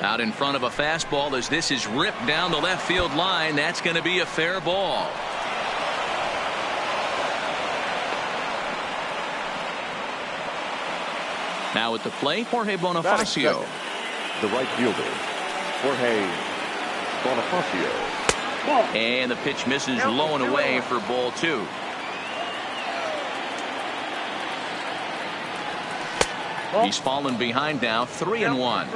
Out in front of a fastball as this is ripped down the left field line. That's going to be a fair ball. Now at the plate, Jorge Bonifacio. The right fielder, Jorge Bonifacio. And the pitch misses low and away for ball 2. He's fallen behind now, 3-1.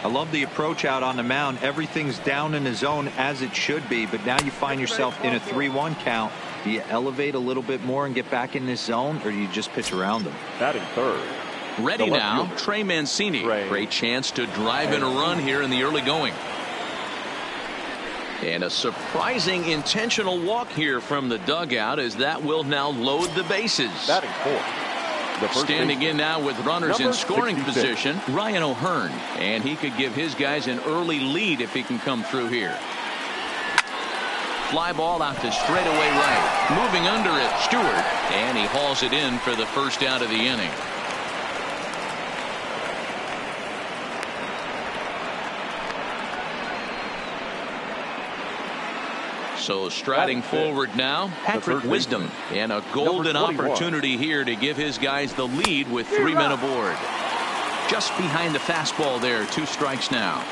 I love the approach out on the mound. Everything's down in the zone as it should be, but now you find yourself in a 3-1 count. Do you elevate a little bit more and get back in this zone, or do you just pitch around them? Batting third. Ready now, Trey Mancini. Great chance to drive in a run here in the early going. And a surprising intentional walk here from the dugout, as that will now load the bases. Batting fourth. Standing in now with runners in scoring position, Ryan O'Hearn. And he could give his guys an early lead if he can come through here. Fly ball out to straightaway right. Moving under it, Stewart. And he hauls it in for the first out of the inning. So striding forward now, Patrick Wisdom, and a golden opportunity here to give his guys the lead with 3 men aboard. Just behind the fastball there, 2 strikes now.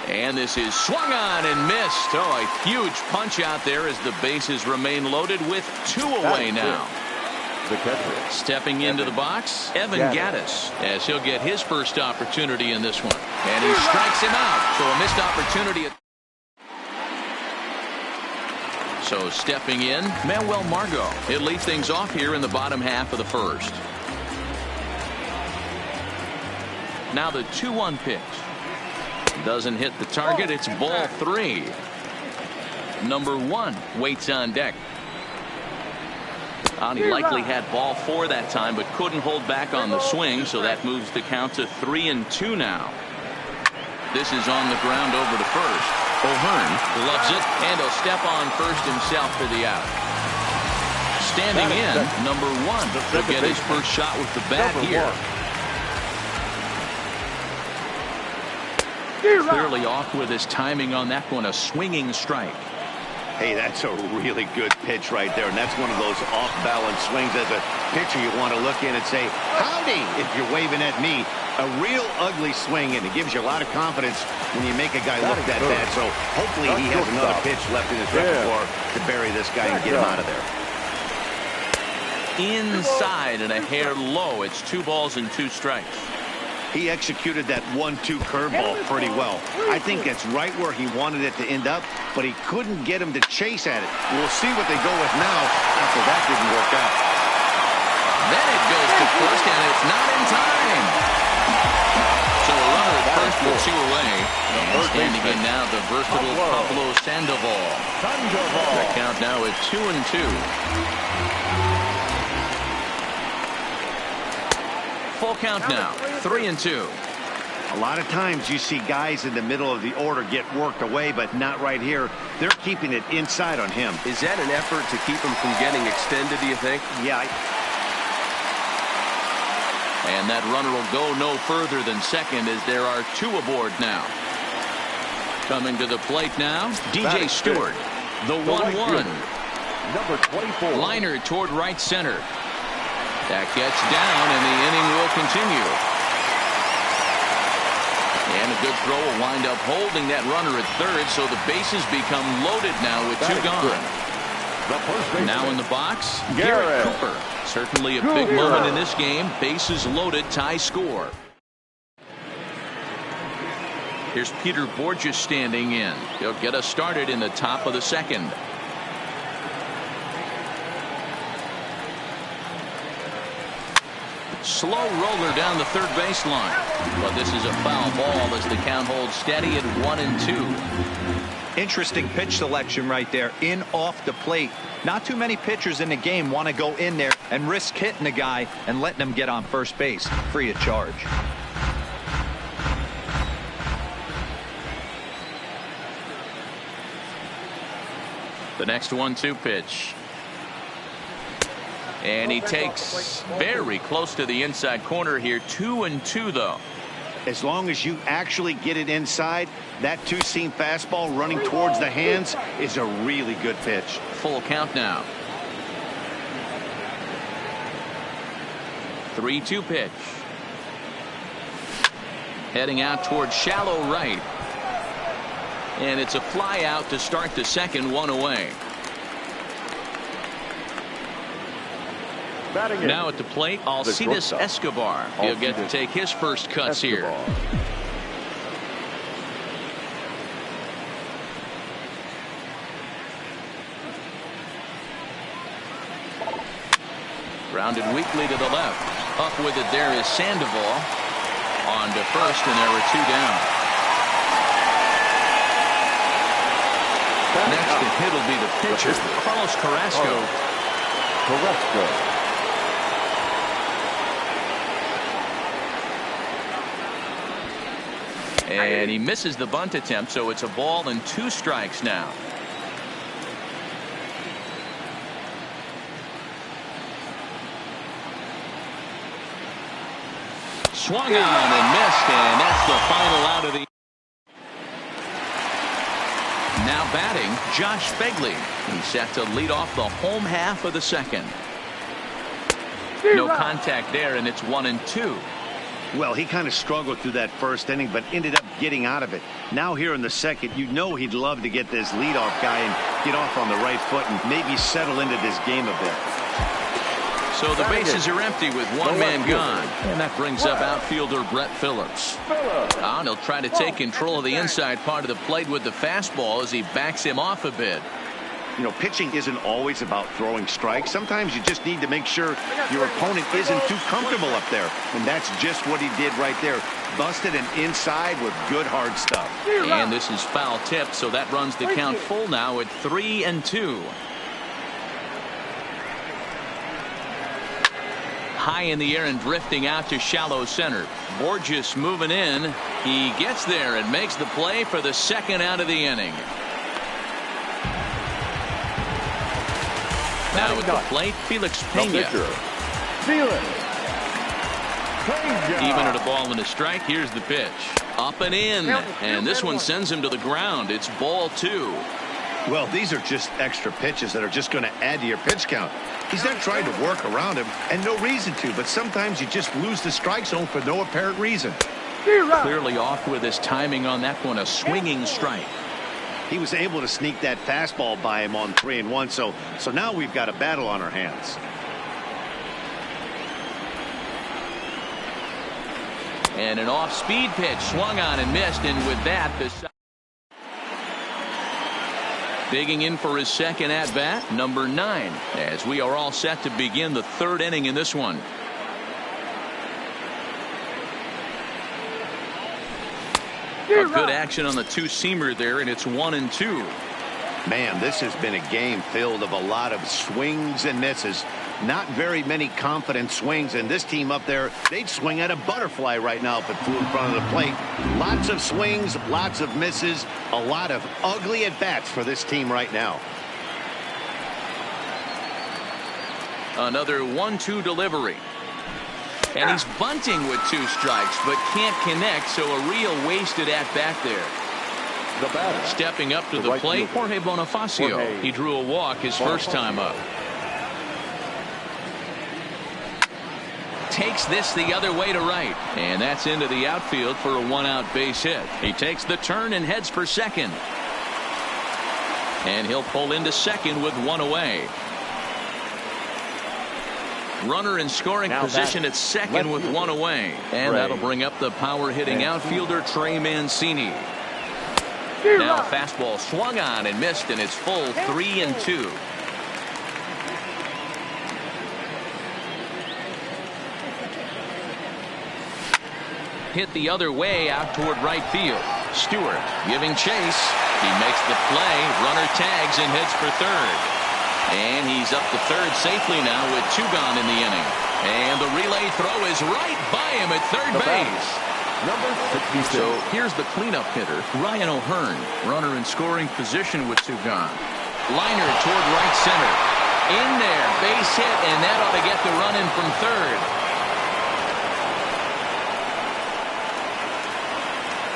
And this is swung on and missed. Oh, a huge punch out there as the bases remain loaded with 2 away now. Stepping into the box, Evan Gattis, as he'll get his first opportunity in this one. And he strikes him out. So a missed opportunity. So stepping in, Manuel Margot. He'll lead things off here in the bottom half of the first. Now the 2-1 pitch. Doesn't hit the target. It's ball 3. Number 1 waits on deck. He likely had ball 4 that time, but couldn't hold back on the swing, so that moves the count to 3-2 now. This is on the ground over to first. O'Hearn loves it, and he'll step on first himself for the out. Standing in, number 1 to get his first shot with the bat here. Clearly off with his timing on that one, a swinging strike. Hey, that's a really good pitch right there, and that's one of those off-balance swings. As a pitcher, you want to look in and say, howdy, if you're waving at me. A real ugly swing, and it gives you a lot of confidence when you make a guy look that bad. So hopefully he has another pitch left in his repertoire to bury this guy and get him out of there. Inside and a hair low. It's 2 balls and 2 strikes. He executed that 1-2 curveball pretty well. I think that's right where he wanted it to end up, but he couldn't get him to chase at it. We'll see what they go with now after that didn't work out. Then it goes to first, and it's not in time. So a runner at first with 2 away. And standing in now, the versatile Pablo Sandoval. The count now at 2-2. Full count now, 3-2. A lot of times you see guys in the middle of the order get worked away, but not right here. They're keeping it inside on him. Is that an effort to keep him from getting extended, do you think? Yeah. And that runner will go no further than second as there are 2 aboard now. Coming to the plate now, DJ Stewart, the 1-1. Number 24. Liner toward right center. That gets down, and the inning will continue. And a good throw will wind up holding that runner at third, so the bases become loaded now with 2 gone. Now in the box, Garrett Cooper. Certainly a big moment in this game. Bases loaded, tie score. Here's Peter Borges standing in. He'll get us started in the top of the second. Slow roller down the third baseline. But this is a foul ball as the count holds steady at 1-2. Interesting pitch selection right there, in off the plate. Not too many pitchers in the game want to go in there and risk hitting a guy and letting him get on first base free of charge. The next 1-2 pitch. And he takes very close to the inside corner here. 2-2 though. As long as you actually get it inside, that two-seam fastball running towards the hands is a really good pitch. Full count now. 3-2 pitch. Heading out towards shallow right. And it's a fly out to start the second, 1 away. Now at the plate, Alcides Escobar. He'll get to take his first cuts here. Grounded weakly to the left. Up with it there is Sandoval. On to first, and there were 2 down. Next to hit will be the pitcher, Carlos Carrasco. And he misses the bunt attempt, so it's a ball and 2 strikes now. Swung on and missed, and that's the final out of the. Now batting, Josh Begley. He's set to lead off the home half of the second. No contact there, and it's 1-2. Well, he kind of struggled through that first inning, but ended up getting out of it. Now here in the second, you know he'd love to get this leadoff guy and get off on the right foot and maybe settle into this game a bit. So the bases are empty with 1 man gone. And that brings up outfielder Brett Phillips. And he'll try to take control of the inside part of the plate with the fastball as he backs him off a bit. You know, pitching isn't always about throwing strikes. Sometimes you just need to make sure your opponent isn't too comfortable up there. And that's just what he did right there. Busted an inside with good hard stuff. And this is foul tip, so that runs the count full now at 3-2. High in the air and drifting out to shallow center. Borges moving in. He gets there and makes the play for the second out of the inning. Now at the plate, Felix Pena. Even at a ball and a strike, here's the pitch. Up and in. And this one sends him to the ground. It's ball 2. Well, these are just extra pitches that are just going to add to your pitch count. He's not trying to work around him, and no reason to, but sometimes you just lose the strike zone for no apparent reason. Clearly off with his timing on that one, a swinging strike. He was able to sneak that fastball by him on 3-1, so now we've got a battle on our hands. And an off-speed pitch swung on and missed, and with that, the digging in for his second at-bat, number 9, as we are all set to begin the 3rd inning in this one. A good action on the two-seamer there, and it's 1-2. Man, this has been a game filled of a lot of swings and misses. Not very many confident swings, and this team up there, they'd swing at a butterfly right now if it flew in front of the plate. Lots of swings, lots of misses, a lot of ugly at-bats for this team right now. Another 1-2 delivery. And he's bunting with 2 strikes, but can't connect, so a real wasted at-bat there. The batter, stepping up to the plate, Jorge Bonifacio. He drew a walk his first time up. Takes this the other way to right, and that's into the outfield for a 1-out base hit. He takes the turn and heads for second, and he'll pull into second with 1 away. Runner in scoring position at second with 1 away, and that'll bring up the power hitting outfielder Trey Mancini. Now a fastball swung on and missed, and it's full 3-2. Hit the other way out toward right field. Stewart giving chase. He makes the play. Runner tags and heads for third. And he's up to third safely now with 2 gone in the inning. And the relay throw is right by him at third base. Number 66. So here's the cleanup hitter, Ryan O'Hearn. Runner in scoring position with 2 gone. Liner toward right center. In there, base hit, and that ought to get the run in from third.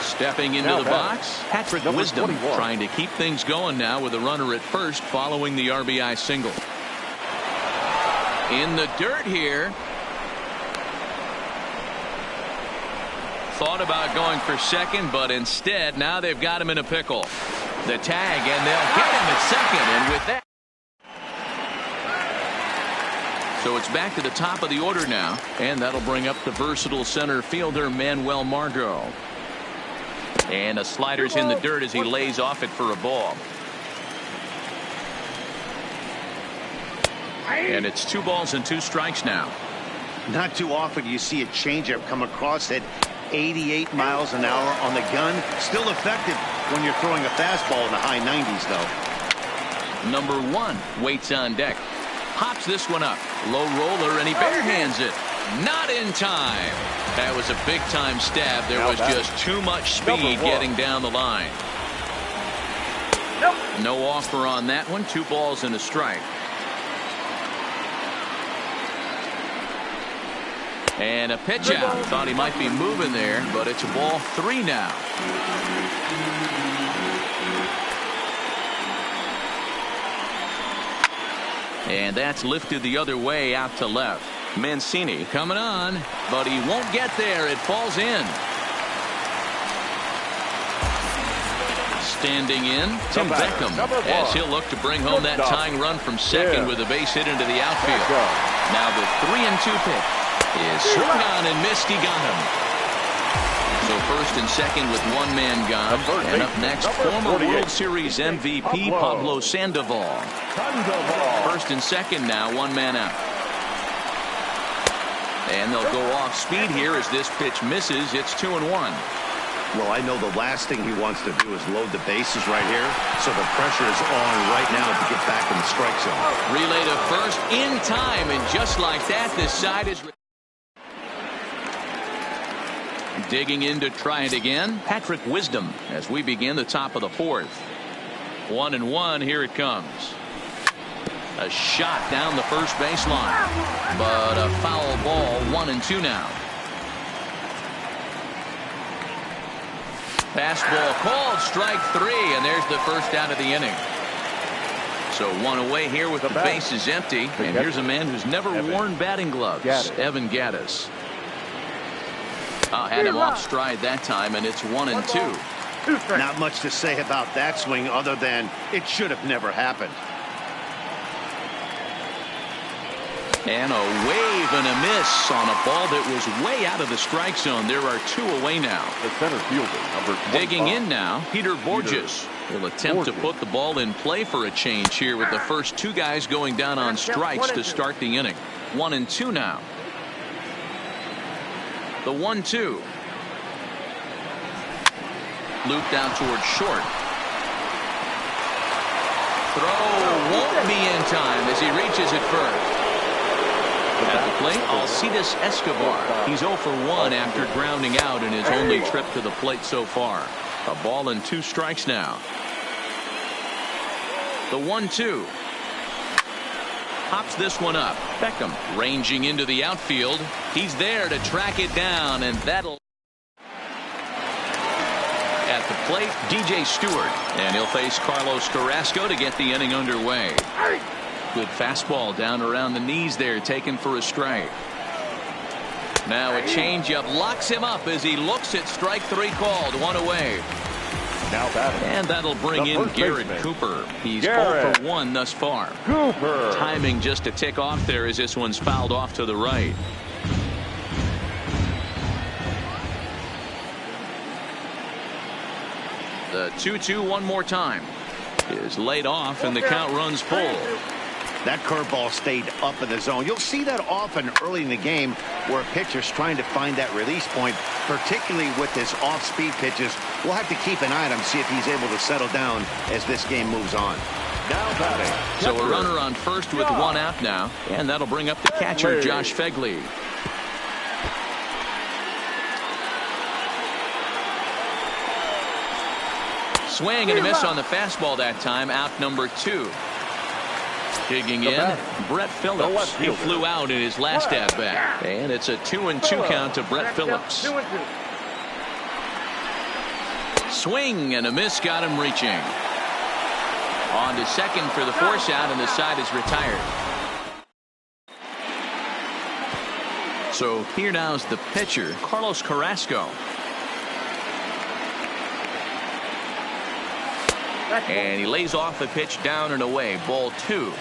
Stepping into the box, Patrick Wisdom 21. trying to keep things going now with a runner at first following the RBI single. In the dirt here. Thought about going for second, but instead now they've got him in a pickle. The tag, and they'll get him at second, and with that. So it's back to the top of the order now, and that'll bring up the versatile center fielder Manuel Margot. And a slider's in the dirt as he lays off it for a ball. And it's 2 balls and 2 strikes now. Not too often you see a changeup come across at 88 miles an hour on the gun. Still effective when you're throwing a fastball in the high 90s, though. Number 1 waits on deck. Hops this one up. Low roller, and he barehands it. Not in time. That was a big-time stab. There was just too much speed getting down the line. No offer on that one. 2 balls and a strike. And a pitch out. Thought he might be moving there, but it's a ball 3 now. And that's lifted the other way out to left. Mancini coming on, but he won't get there. It falls in. Standing in, Tim Beckham, as he'll look to bring home that tying run from second with a base hit into the outfield. Now the 3-2 pitch is swung on and missed. He got him. So first and second with 1 man gone. And up next, former World Series MVP Pablo Sandoval. First and second now, 1 man out. And they'll go off speed here as this pitch misses. It's 2-1. Well, I know the last thing he wants to do is load the bases right here. So the pressure is on right now to get back in the strike zone. Relay to first in time, and just like that, this side is digging in to try it again. Patrick Wisdom as we begin the top of the 4th. 1-1. Here it comes. A shot down the first baseline, but a foul ball. 1-2 now. Fastball called, strike 3, and there's the first out of the inning. So 1 away here with the bases empty, and here's a man who's never worn batting gloves, Evan Gattis. Had him off stride that time, and it's 1-2. Not much to say about that swing other than it should have never happened. And a wave and a miss on a ball that was way out of the strike zone. There are 2 away now. The center fielder, number 25. Digging in now, Peter Borges will attempt to put the ball in play for a change here with the first 2 guys going down on strikes to start the inning. 1-2 now. The 1-2. Looped out towards short. Throw won't be in time as he reaches it first. At the plate, Alcides Escobar. He's 0 for 1 after grounding out in his only trip to the plate so far. A ball and 2 strikes now. The 1-2. Pops this one up. Beckham ranging into the outfield. He's there to track it down, and that'll. At the plate, DJ Stewart, and he'll face Carlos Carrasco to get the inning underway. Good fastball down around the knees there, taken for a strike. Now a changeup locks him up as he looks at strike 3 called. 1 away. Now batting. And that'll bring in Garrett Cooper. He's 0 for 1 thus far. Cooper. Timing just a tick off there as this one's fouled off to the right. The 2-2 one more time is laid off, and the count runs full. That curveball stayed up in the zone. You'll see that often early in the game where a pitcher's trying to find that release point, particularly with his off-speed pitches. We'll have to keep an eye on him, see if he's able to settle down as this game moves on. Now batting. So a runner on first with 1 out now, and that'll bring up the catcher, Josh Fegley. Swing and a miss on the fastball that time. Out number 2. Digging in, Brett Phillips. He flew out in his last at-bat. And it's a 2-2 count to Brett Phillips. Swing and a miss, got him reaching. On to second for the force out, and the side is retired. So here now is the pitcher, Carlos Carrasco. And he lays off the pitch down and away. Ball 2.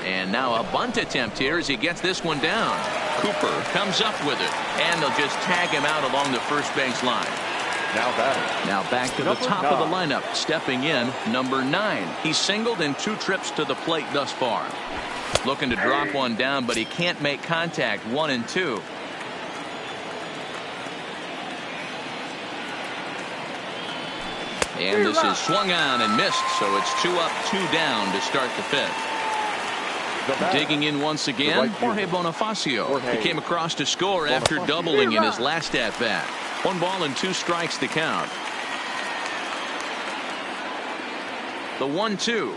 And now a bunt attempt here as he gets this one down. Cooper comes up with it, and they'll just tag him out along the first base line. Now back to the top of the lineup. Stepping in, number 9. He's singled in 2 trips to the plate thus far. Looking to drop one down, but he can't make contact. 1-2. And this is swung on and missed, so it's 2 up, 2 down to start the 5th. Digging in once again, Jorge Bonifacio. He came across to score after doubling in his last at-bat. 1 ball and 2 strikes to count. The 1-2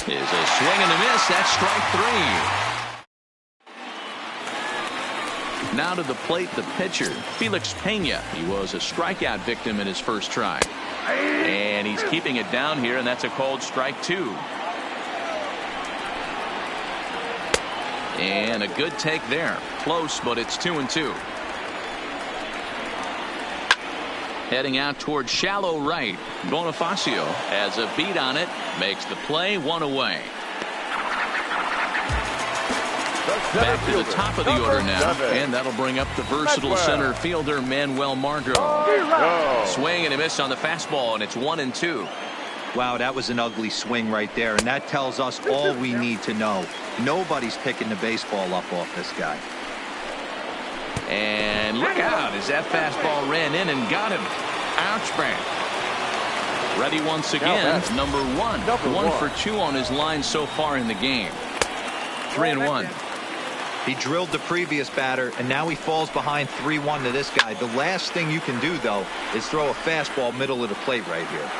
is a swing and a miss. That's strike 3. Now to the plate, the pitcher, Felix Pena. He was a strikeout victim in his first try. And he's keeping it down here, and that's a called strike 2. And a good take there. Close, but it's 2-2. Heading out towards shallow right. Bonifacio has a beat on it. Makes the play. 1 away. Back to the top of the order now. And that'll bring up the versatile center fielder Manuel Margot. Swing and a miss on the fastball, and it's 1-2. Wow, that was an ugly swing right there, and that tells us all we need to know. Nobody's picking the baseball up off this guy. And look out as that fastball ran in and got him. Ouch, man. Ready once again, number 1. 1 for 2 on his line so far in the game. 3-1. He drilled the previous batter, and now he falls behind 3-1 to this guy. The last thing you can do, though, is throw a fastball middle of the plate right here.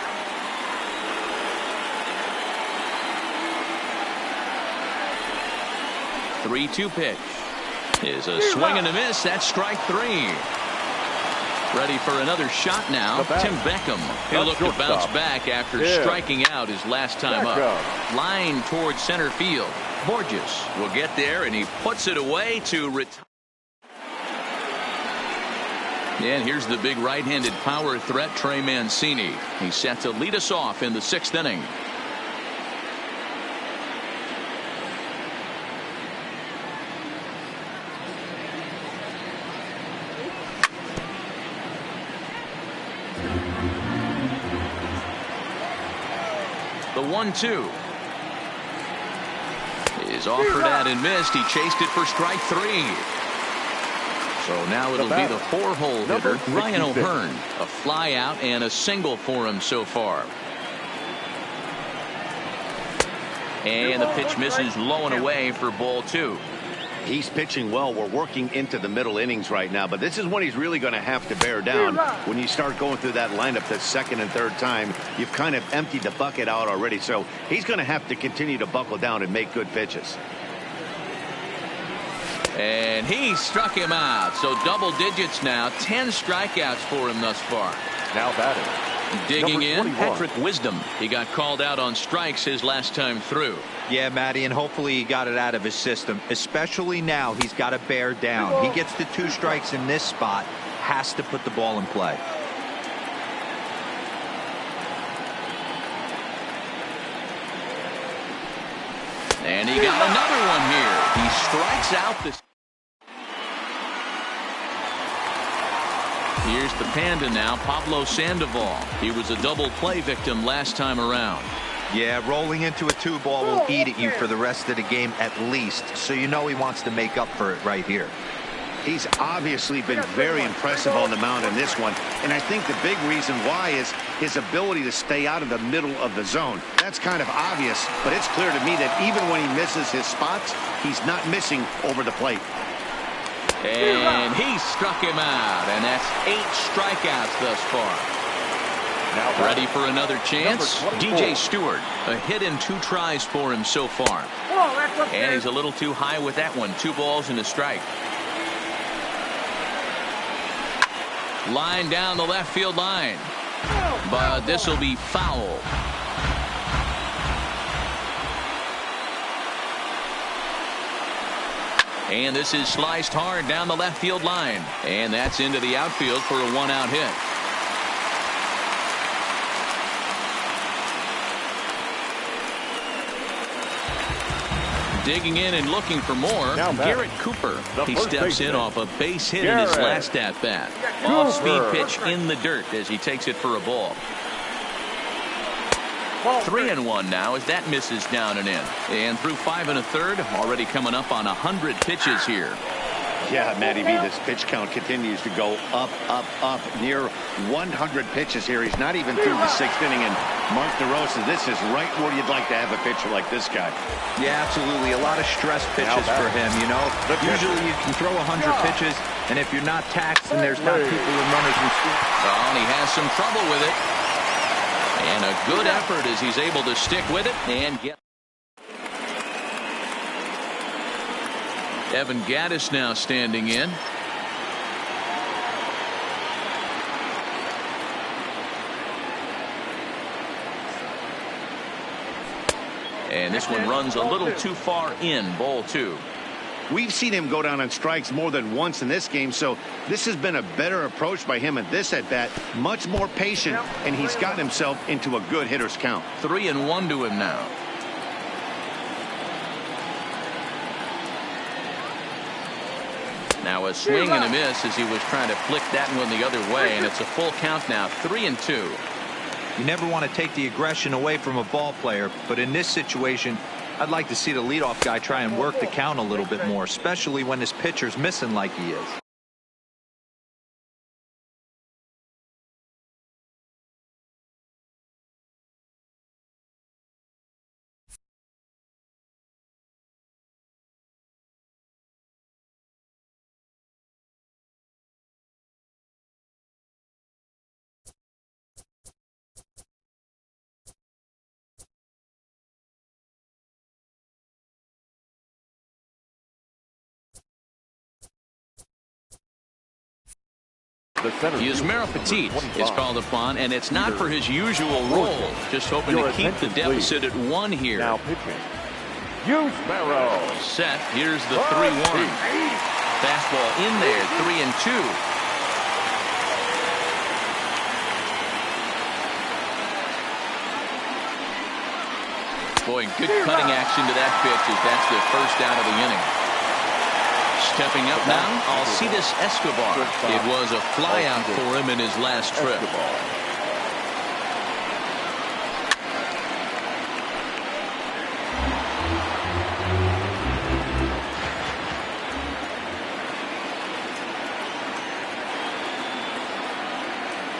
The 3-2 pitch is a swing and a miss. That's strike 3. Ready for another shot now. Tim Beckham. He'll look to bounce back after striking out his last time up. Line towards center field. Borges will get there, and he puts it away to retire. And here's the big right-handed power threat, Trey Mancini. He's set to lead us off in the 6th inning. The 1-2 is offered at and missed. He chased it for strike 3. So now it'll be the 4-hole hitter, Ryan O'Hearn. A fly out and a single for him so far. And the pitch misses low and away for ball 2. He's pitching well. We're working into the middle innings right now, but this is when he's really going to have to bear down. When you start going through that lineup the 2nd and 3rd time, you've kind of emptied the bucket out already, so he's going to have to continue to buckle down and make good pitches. And he struck him out, so double digits now. 10 strikeouts for him thus far. Now batting. Digging in, Patrick Wisdom. He got called out on strikes his last time through. Yeah, Matty, and hopefully he got it out of his system. Especially now, he's got to bear down. He gets the 2 strikes in this spot, has to put the ball in play. And he got another one here. He strikes out this. Here's the Panda now, Pablo Sandoval. He was a double play victim last time around. Yeah, rolling into a 2-ball will eat at you for the rest of the game at least, so you know he wants to make up for it right here. He's obviously been very impressive on the mound in this one, and I think the big reason why is his ability to stay out of the middle of the zone. That's kind of obvious, but it's clear to me that even when he misses his spots, he's not missing over the plate. And he struck him out, and that's 8 strikeouts thus far. Now Ready for another chance? Number 24. DJ Stewart, a hit and 2 tries for him so far. And he's a little too high with that one. 2 balls and a strike. Line down the left field line. But this will be foul. And this is sliced hard down the left field line. And that's into the outfield for a 1-out hit. Digging in and looking for more, Now Garrett Cooper. the He first steps baseman. in off a base hit in his Garrett last at-bat. Cooper. Off-speed pitch in the dirt as he takes it for a ball. 3-1 now as that misses down and in. And through 5 1/3, already coming up on 100 pitches here. Yeah, Matty B, this pitch count continues to go up, up, up. Near 100 pitches here. He's not even through the 6th inning. And Mark DeRosa, this is right where you'd like to have a pitcher like this guy. Yeah, absolutely. A lot of stress pitches for him, you know. Usually you can throw 100 pitches, and if you're not taxed and there's not people and runners in score. Oh, and he has some trouble with it. And a good effort as he's able to stick with it and get. Evan Gaddis now standing in. And this one runs a little too far in. Ball 2. We've seen him go down on strikes more than once in this game, so this has been a better approach by him at this at-bat. Much more patient, and he's gotten himself into a good hitter's count. 3-1 to him now. Now a swing and a miss as he was trying to flick that one the other way, and it's a full count now. 3-2. You never want to take the aggression away from a ball player, but in this situation, I'd like to see the leadoff guy try and work the count a little bit more, especially when his pitcher's missing like he is. Yusmeiro Petit is called upon, and it's not for his usual role. Just hoping to keep the deficit at 1 here. Now pitching. Yusmeiro. Set. Here's the 3-1. Fastball in there. 3-2. Boy, good cutting action to that pitch as that's the first out of the inning. Stepping up now, Alcides Escobar. It was a flyout for him in his last trip.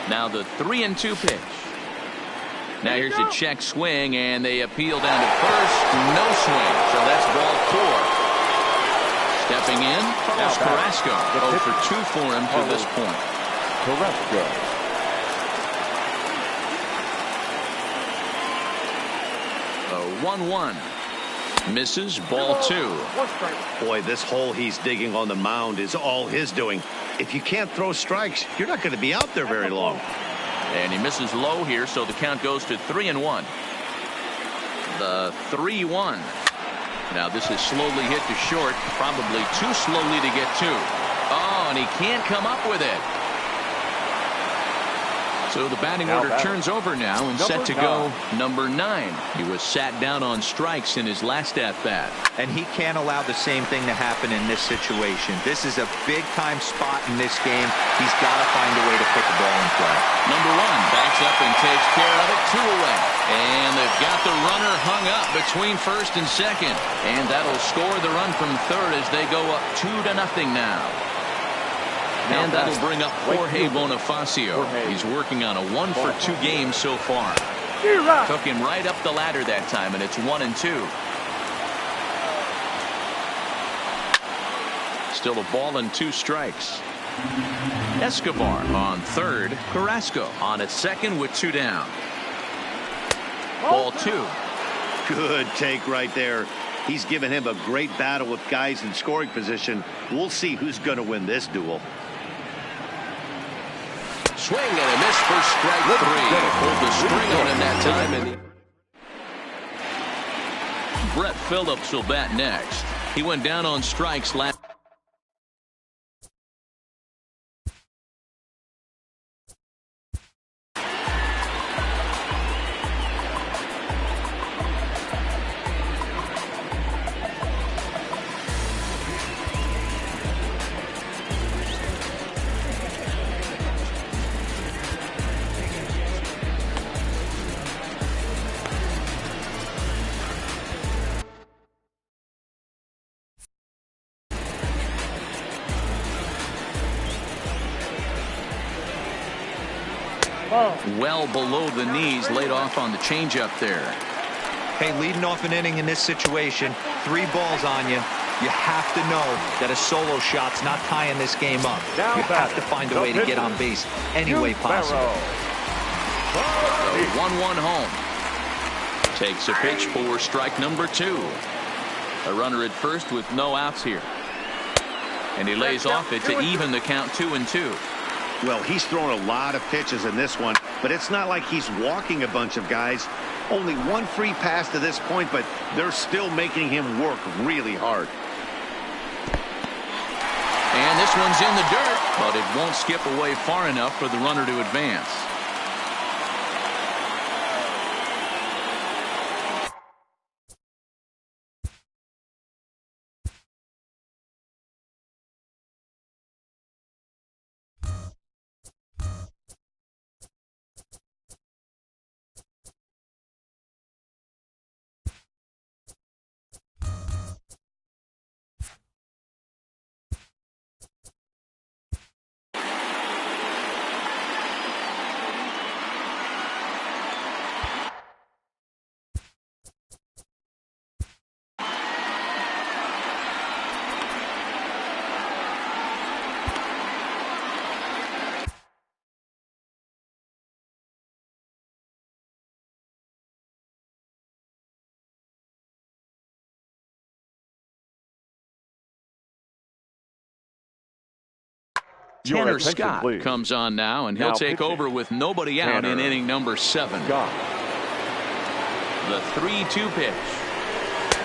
Now the 3-2 pitch. Now here's a check swing, and they appeal down to first. No swing, so that's ball 4. Stepping in, Carlos Carrasco. 0 for 2 for him to this point. Carrasco. A 1-1. Misses. Ball 2. Boy, this hole he's digging on the mound is all his doing. If you can't throw strikes, you're not going to be out there very long. And he misses low here, so the count goes to 3-1. The 3-1. Now this is slowly hit to short, probably too slowly to get to. Oh, and he can't come up with it. So the batting order turns over now and set to go number 9. He was sat down on strikes in his last at-bat. And he can't allow the same thing to happen in this situation. This is a big-time spot in this game. He's got to find a way to put the ball in play. Number 1 backs up and takes care of it. 2 away. And they've got the runner hung up between first and second. And that'll score the run from third as they go up 2-0 now. And that'll bring up Jorge Bonifacio. He's working on a 1 for 2 game so far. Took him right up the ladder that time, and it's 1-2. Still a ball and 2 strikes. Escobar on third. Carrasco on at second with 2 down. Ball 2. Good take right there. He's given him a great battle with guys in scoring position. We'll see who's going to win this duel. Swing and a miss for strike 3. Pulled the string on him that time. And Brett Phillips will bat next. He went down on strikes last. Well below the knees, laid off on the changeup there. Hey, leading off an inning in this situation, 3 balls on you. You have to know that a solo shot's not tying this game up. You have to find a way to get on base any way possible. The 1-1 home. Takes a pitch for strike number 2. A runner at first with no outs here. And he lays off it to even the count 2-2. Well, he's thrown a lot of pitches in this one, but it's not like he's walking a bunch of guys. Only 1 free pass to this point, but they're still making him work really hard. And this one's in the dirt, but it won't skip away far enough for the runner to advance. Tanner Scott comes on now, and he'll take over with nobody out in inning number 7. The 3-2 pitch.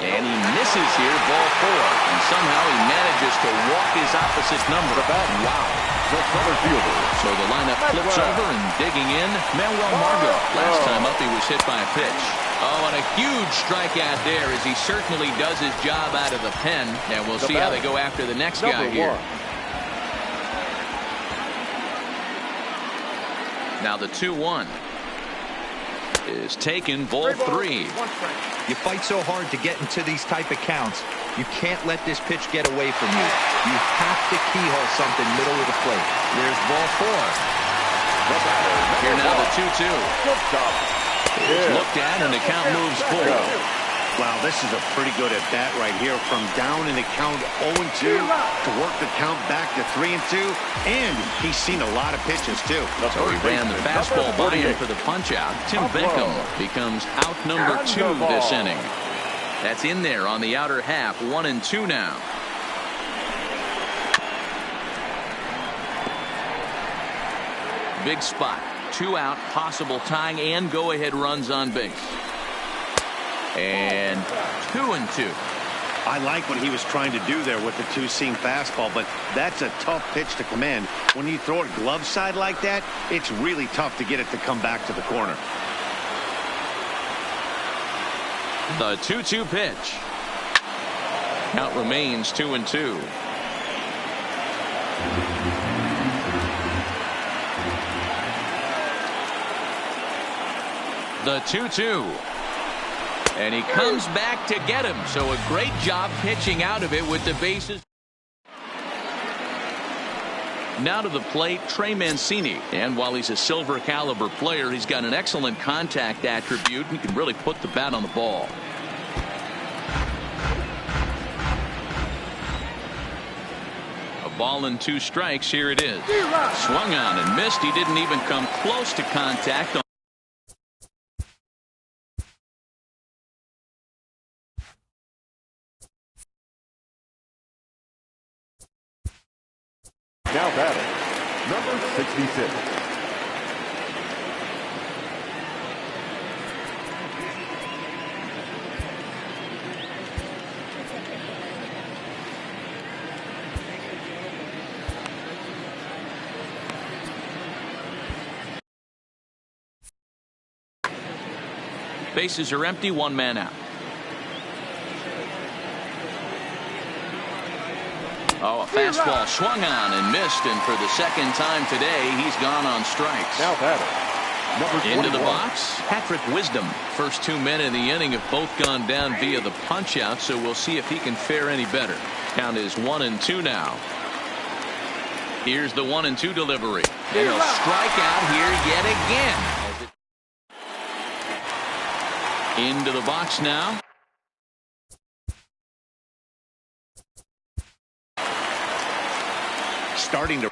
And he misses here, ball 4. And somehow he manages to walk his opposite number. Wow. So the lineup flips over, and digging in, Manuel Margot. Last time up, he was hit by a pitch. Oh, and a huge strikeout there, as he certainly does his job out of the pen. And we'll see how they go after the next guy here. Now the 2-1 is taken, ball 3. You fight so hard to get into these type of counts. You can't let this pitch get away from you. You have to keyhole something middle of the plate. There's ball 4. Here now the 2-2. It's looked at, and the count moves forward. Wow, this is a pretty good at bat right here. From down in the count 0-2 to work the count back to 3-2. And he's seen a lot of pitches, too. So he ran the fastball by him for the punch-out. Tim Beckham becomes out number 2 this inning. That's in there on the outer half. 1-2 now. Big spot. 2 out, possible tying and go-ahead runs on base. And 2-2. I like what he was trying to do there with the 2-seam fastball, but that's a tough pitch to command. When you throw it glove side like that, it's really tough to get it to come back to the corner. The 2-2 pitch. Count remains 2-2. The 2-2. And he comes back to get him. So a great job pitching out of it with the bases. Now to the plate, Trey Mancini. And while he's a silver caliber player, he's got an excellent contact attribute. He can really put the bat on the ball. ball and 2 strikes. Here it is. Swung on and missed. He didn't even come close to contact. Now batting, number 66. Bases are empty, 1 man out. Oh, a fastball swung on and missed, and for the second time today, he's gone on strikes. Now batting, number 21. Into the box, Patrick Wisdom. First 2 men in the inning have both gone down via the punch-out, so we'll see if he can fare any better. Count is 1-2 now. Here's the 1-2 delivery. And he'll strike out here yet again. Into the box now. Starting to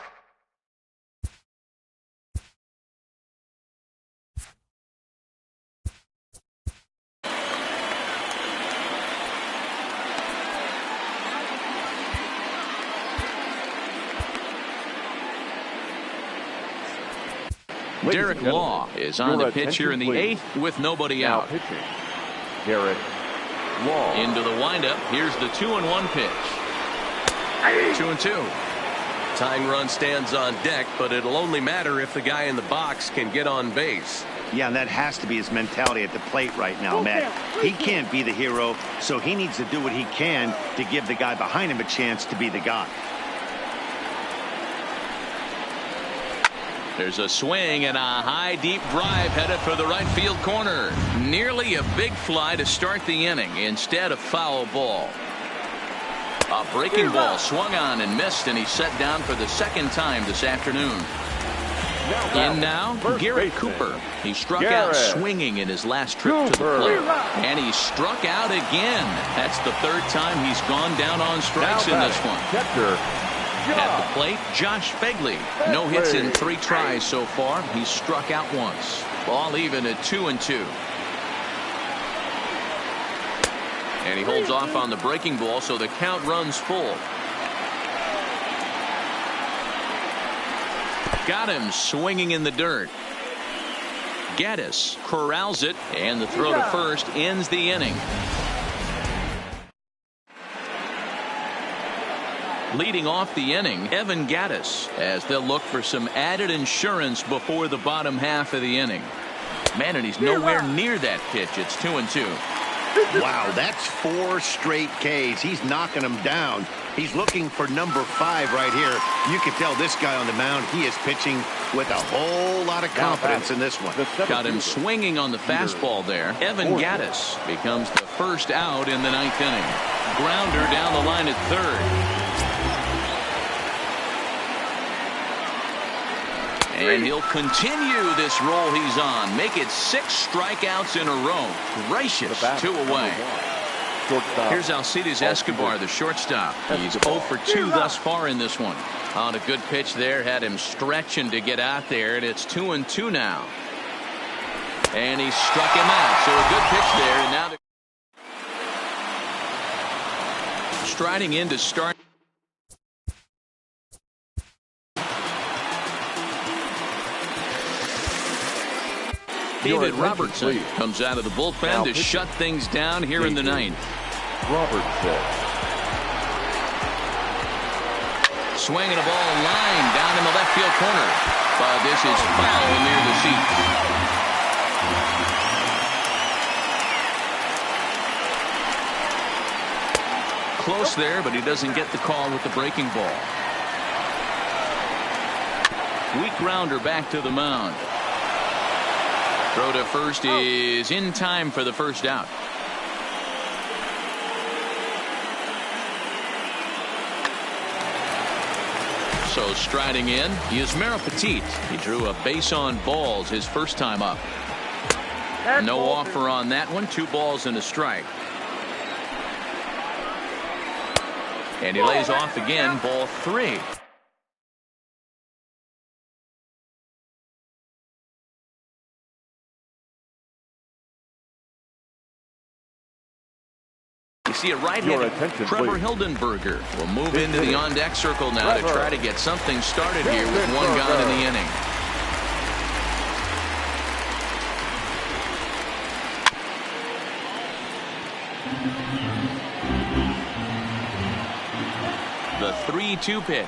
Derek Law is on the pitch here in the 8th with nobody Now out. pitching, Derek Law. Into the windup. Here's the 2-1 pitch. 2-2. Tying run stands on deck, but it'll only matter if the guy in the box can get on base. Yeah, and that has to be his mentality at the plate right now, Matt. He can't be the hero, so he needs to do what he can to give the guy behind him a chance to be the guy. There's a swing and a high deep drive headed for the right field corner. Nearly a big fly to start the inning. Instead, a foul ball. A breaking ball swung on and missed, and he's set down for the second time this afternoon. In now, Garrett Cooper. He struck out swinging in his last trip to the plate. And he struck out again. That's the 3rd time he's gone down on strikes in this one. At the plate, Josh Begley. No hits in 3 tries so far. He's struck out once. Ball even at 2-2. And he holds off on the breaking ball, so the count runs full. Got him swinging in the dirt. Gaddis corrals it, and the throw to first ends the inning. Leading off the inning, Evan Gaddis, as they'll look for some added insurance before the bottom half of the inning. Man, and he's nowhere near that pitch. It's 2-2. Wow, that's 4 straight Ks. He's knocking them down. He's looking for number 5 right here. You can tell this guy on the mound, he is pitching with a whole lot of confidence in this one. Got him swinging on the fastball there. Evan Gaddis becomes the first out in the 9th inning. Grounder down the line at 3rd. And he'll continue this roll he's on. Make it 6 strikeouts in a row. Gracious, 2 away. Here's Alcides Escobar, the shortstop. He's 0 for 2 thus far in this one. On a good pitch there, had him stretching to get out there, and it's 2-2 now. And he struck him out, so a good pitch there. And now they're striding in to start. David Robertson comes out of the bullpen to shut things down here in the 9th. Robertson. Swinging a ball line down in the left field corner. But this is foul near the seats. Close there, but he doesn't get the call with the breaking ball. Weak grounder back to the mound. Throw to first is in time for the first out. So striding in, he is Mero Petit. He drew a base on balls his first time up. No offer on that one. 2 balls and a strike. And he lays off again, ball 3. You see a right-handed Trevor Hildenberger will move into the on-deck circle now to try to get something started here with 1 gone in the inning. The 3-2 pitch.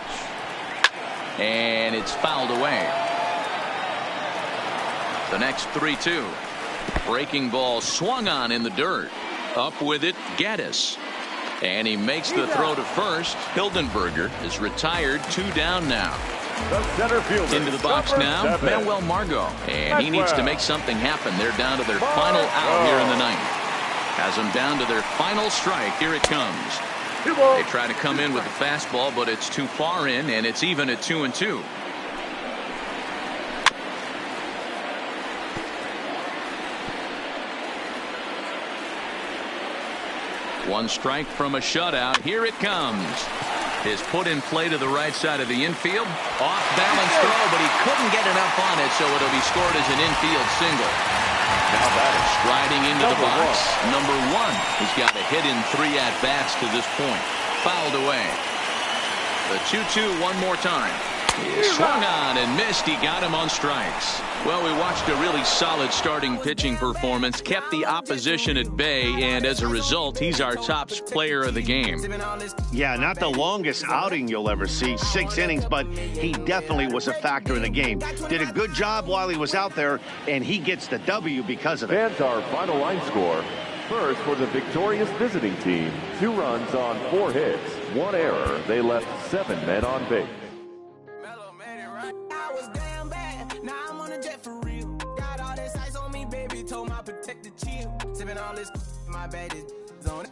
And it's fouled away. The next 3-2. Breaking ball swung on in the dirt. Up with it, Gaddis. And he makes the throw to first. Hildenberger is retired, 2 down now. The center fielder. Into the box now, Manuel Margot. And he needs to make something happen. They're down to their final out here in the ninth. Has them down to their final strike. Here it comes. They try to come in with the fastball, but it's too far in, and it's even at 2-2. One strike from a shutout. Here it comes. Is put in play to the right side of the infield. Off balance throw, but he couldn't get enough on it, so it'll be scored as an infield single. Now batter striding into the box. Number 1. He's got a hit in 3 at-bats to this point. Fouled away. The 2-2 one more time. He swung on and missed. He got him on strikes. Well, we watched a really solid starting pitching performance, kept the opposition at bay, and as a result, he's our top player of the game. Yeah, not the longest outing you'll ever see, 6 innings, but he definitely was a factor in the game. Did a good job while he was out there, and he gets the W because of it. And our final line score. First, for the victorious visiting team, 2 runs on 4 hits, 1 error. They left 7 men on base. My bad is on it.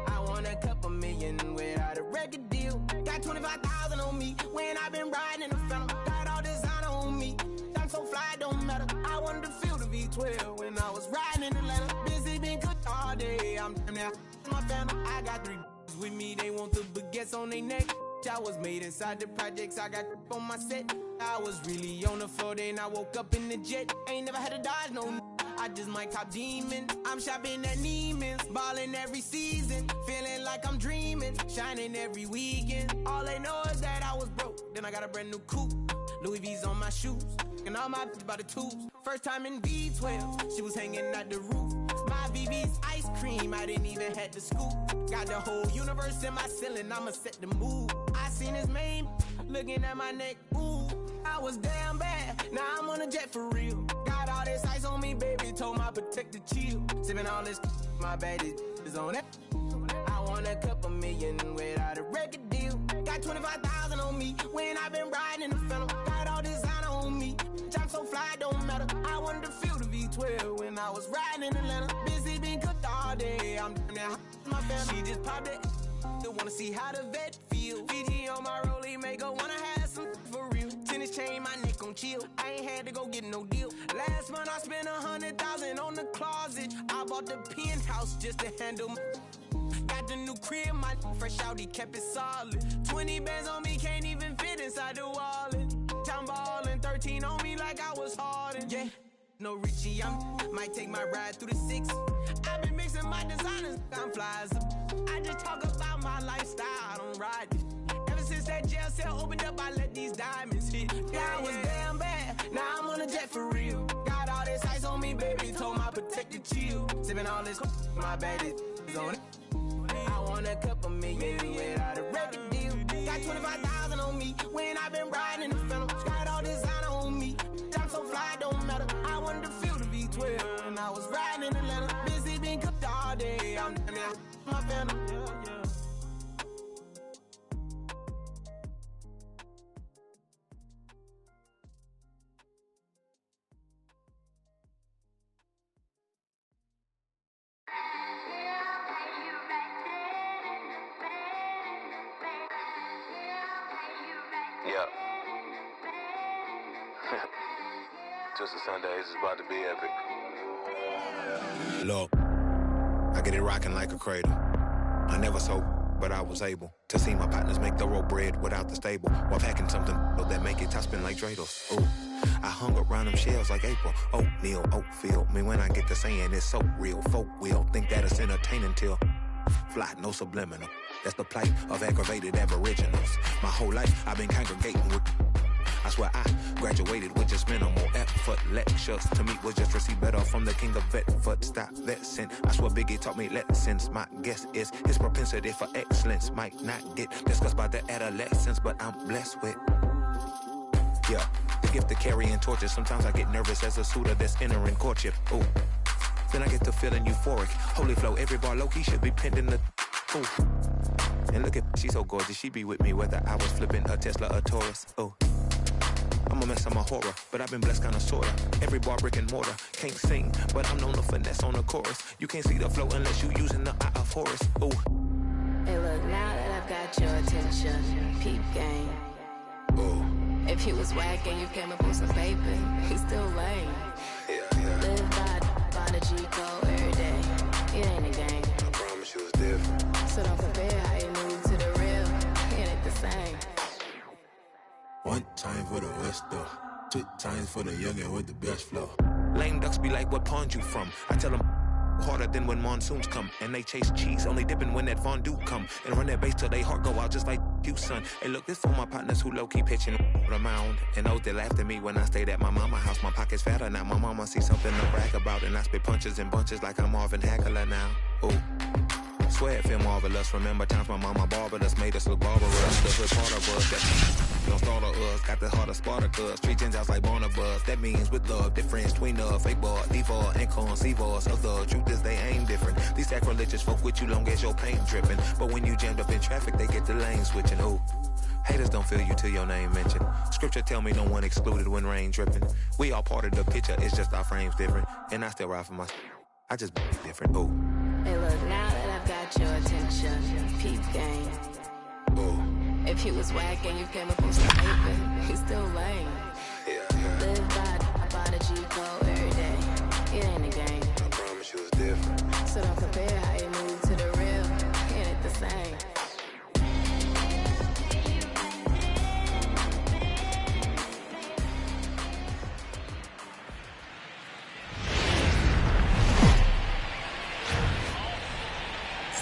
I want a couple million without a record deal. Got 25,000 on me when I've been riding in the phantom. Got all designer on me. I'm so fly, don't matter. I wanted to feel the V12 when I was riding in Atlanta. Busy been cooked all day. I'm now my phantom. I got 3 with me. They want the baguettes on their neck. I was made inside the projects. I got on my set. I was really on the floor. Then I woke up in the jet. Ain't never had to dodge no. I just might cop demons. I'm shopping at Neiman's, balling every season, feeling like I'm dreaming, shining every weekend. All they know is that I was broke. Then I got a brand new coupe, Louis V's on my shoes, and all my by the tubes. First time in V12, she was hanging at the roof. My VV's ice cream, I didn't even have to scoop. Got the whole universe in my ceiling, I'ma set the mood. I seen his main, looking at my neck, ooh. I was damn bad, now I'm on a jet for real. Got all this ice on me, baby, told my protector chill. Sipping all this, my bad is on it. I want a couple million without a record deal. Got 25,000 on me when I've been riding in the phantom. Got all designer on me, I'm so fly, don't matter. I wanted to feel the V12 when I was riding in Atlanta. Busy been cooked all day, I'm now my family. She just popped it, still wanna see how the vet feel. Fiji on my rollie, make her wanna have some for real. Tennis chain, my neck on chill. I ain't had to go get no deal. Last month I spent 100,000 on the closet. I bought the penthouse just to handle. Got the new crib, my fresh out, he kept it solid. 20 bands on me, can't even fit inside the wallet. Town ballin', 13 on me like I was Harden. Yeah, no Richie, might take my ride through the 6. I've been mixing my designers, I'm flies. I just talk about my lifestyle, I don't ride it. Ever since that jail cell opened up, I let these diamonds hit. Yeah, I was damn bad, now I'm on a jet for real. Got all this ice on me, baby, told my protector chill. Sipping all this, my bad is on it. I want a couple million without a record deal. Got 25,000 on me when I've been riding in the phantom. Got all designer on me, I'm so fly, don't matter. I wanted to feel the V12 when I was riding in Atlanta. Busy been cooked all day, I'm now my phantom. Yeah. Twisted Sundays is about to be epic. Look, I get it rocking like a cradle. I never so but I was able to see my partners make thorough bread without the stable while packing something that make it top spin like dreidels. Ooh, I hung around them shells like April. Oatmeal, oatfield. Me when I get to saying it's so real. Folk will think that it's entertaining till fly, no subliminal. That's the plight of aggravated aboriginals. My whole life I've been congregating with. I swear I graduated with just minimal effort. Lectures to me was just receive better from the king of Bedford. Stop vexing. I swear Biggie taught me lessons. My guess is his propensity for excellence might not get discussed by the adolescents, but I'm blessed with, yeah, the gift of carrying torches. Sometimes I get nervous as a suitor that's entering courtship. Ooh, then I get to feeling euphoric. Holy flow, every bar low-key should be pinned in the, ooh. And look at, she's so gorgeous. She be with me whether I was flipping a Tesla or Taurus. Ooh. I'm a mess, I'm a horror, but I've been blessed kinda sorta. Every bar brick and mortar, can't sing, but I'm known to finesse on the chorus. You can't see the flow unless you using the eye of Horus. Ooh. Hey look, now that I've got your attention, peep game. Ooh. If he was whack and you came up with some paper, he's still lame. Yeah. Live by the G code every day. It ain't a game. I promise you it's different. So don't compare how you move to the real. It ain't the same. One time for the West though, 2 times for the youngin' with the best flow. Lame ducks be like, what pond you from? I tell them harder than when monsoons come. And they chase cheese, only dipping when that fondue come. And run that bass till they heart go out just like you, son. Hey look, this for my partners who low-key pitching around. And those that laughed at me when I stayed at my mama's house. My pocket's fatter now, my mama see something to brag about. And I spit punches and bunches like I'm Marvin Hagler now. Ooh. Swear it feel marvelous. Remember times my mama barbered us, made us look barbarous. The hood part of us, that don't start of us. Got the heart of Spartacus. Treat Gentiles like Barnabas. That means with love, difference between us. Fake bar, diva, and conceive us. Of the truth is they ain't different. These sacrilegious folk with you long as your paint dripping. But when you jammed up in traffic, they get the lane switching. Ooh. Haters don't feel you till your name mentioned. Scripture tell me no one excluded when rain dripping. We all part of the picture, it's just our frames different. And I still ride for my, I just different. Ooh. Hey look, now that I've got your attention, peep game. Ooh. If he was whack and you came up with some paper, he's still lame. Yeah. Live by the G code every day. It ain't a game. I promise you it's different. So don't compare how you move to the real. It ain't the same.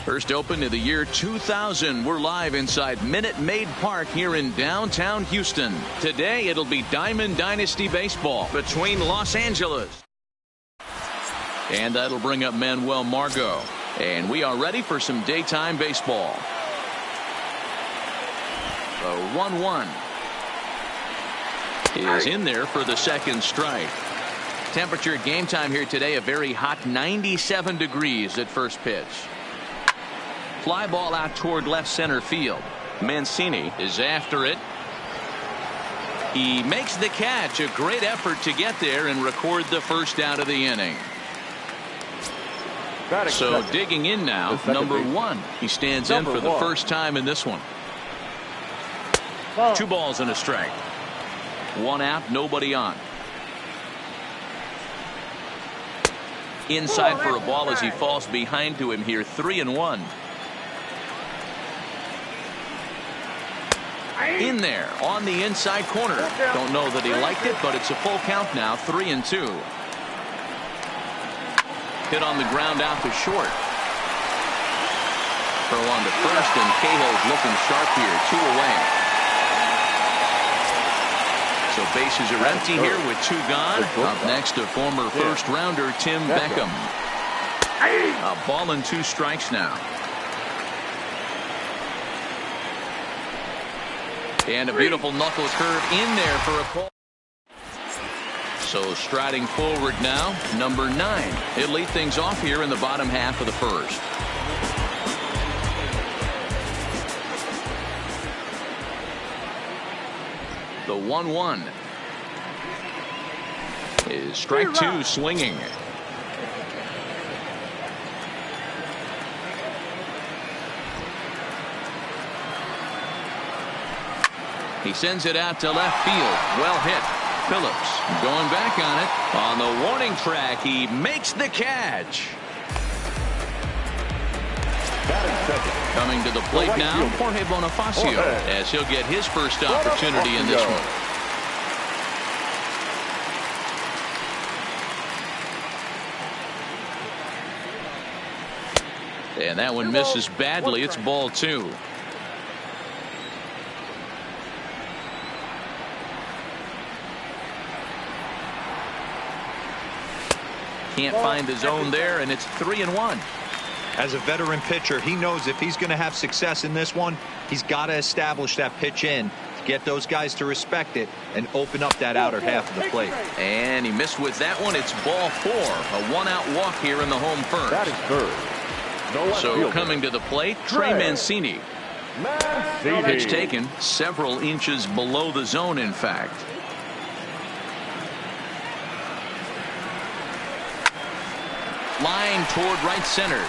First open of the year 2000. We're live inside Minute Maid Park here in downtown Houston. Today it'll be Diamond Dynasty Baseball between Los Angeles. And that'll bring up Manuel Margot. And we are ready for some daytime baseball. The 1-1 is in there for the second strike. Temperature game time here today, a very hot 97 degrees at first pitch. Fly ball out toward left center field. Mancini is after it. He makes the catch. A great effort to get there and record the first out of the inning. So digging in now, number 1. He stands in for the first time in this one. 2 balls and a strike. 1 out, nobody on. Inside for a ball as he falls behind to him here. 3-1. In there on the inside corner. Don't know that he liked it, but it's a full count now. 3-2. Hit on the ground out to short. Throw on to first, and Cahill's looking sharp here. 2 away. So bases are empty here with 2 gone. Up next, a former first rounder, Tim Beckham. A ball and 2 strikes now. And a beautiful knuckle curve in there for a ball. So striding forward now, number 9. He'll lead things off here in the bottom half of the first. The 1-1 is strike 2, swinging. He sends it out to left field. Well hit. Phillips going back on it. On the warning track, he makes the catch. second. Coming to the plate right now, fielder. Jorge Bonifacio, Jorge. as he'll get his first opportunity in this one. And that one misses badly. It's ball 2. Can't find the zone there, and it's 3-1. As a veteran pitcher, he knows if he's going to have success in this one, he's got to establish that pitch in to get those guys to respect it and open up that outer half of the plate. And he missed with that one. It's ball 4. A one-out walk here in the home first. That is third. No left So fielder. coming to the plate, Trey Mancini. Mancini. Pitch taken several inches below the zone, in fact. Line toward right center.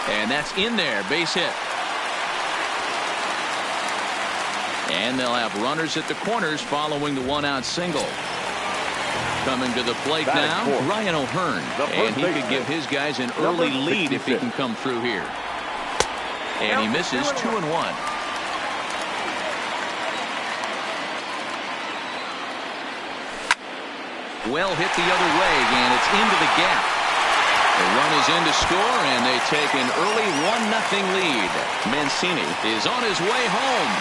And that's in there. Base hit. And they'll have runners at the corners following the one-out single. Coming to the plate now, Ryan O'Hearn. And he could give his guys an early lead if he can come through here. And he misses 2-1. Well hit the other way, and it's into the gap. The run is in to score, and they take an early 1-0 lead. Mancini is on his way home.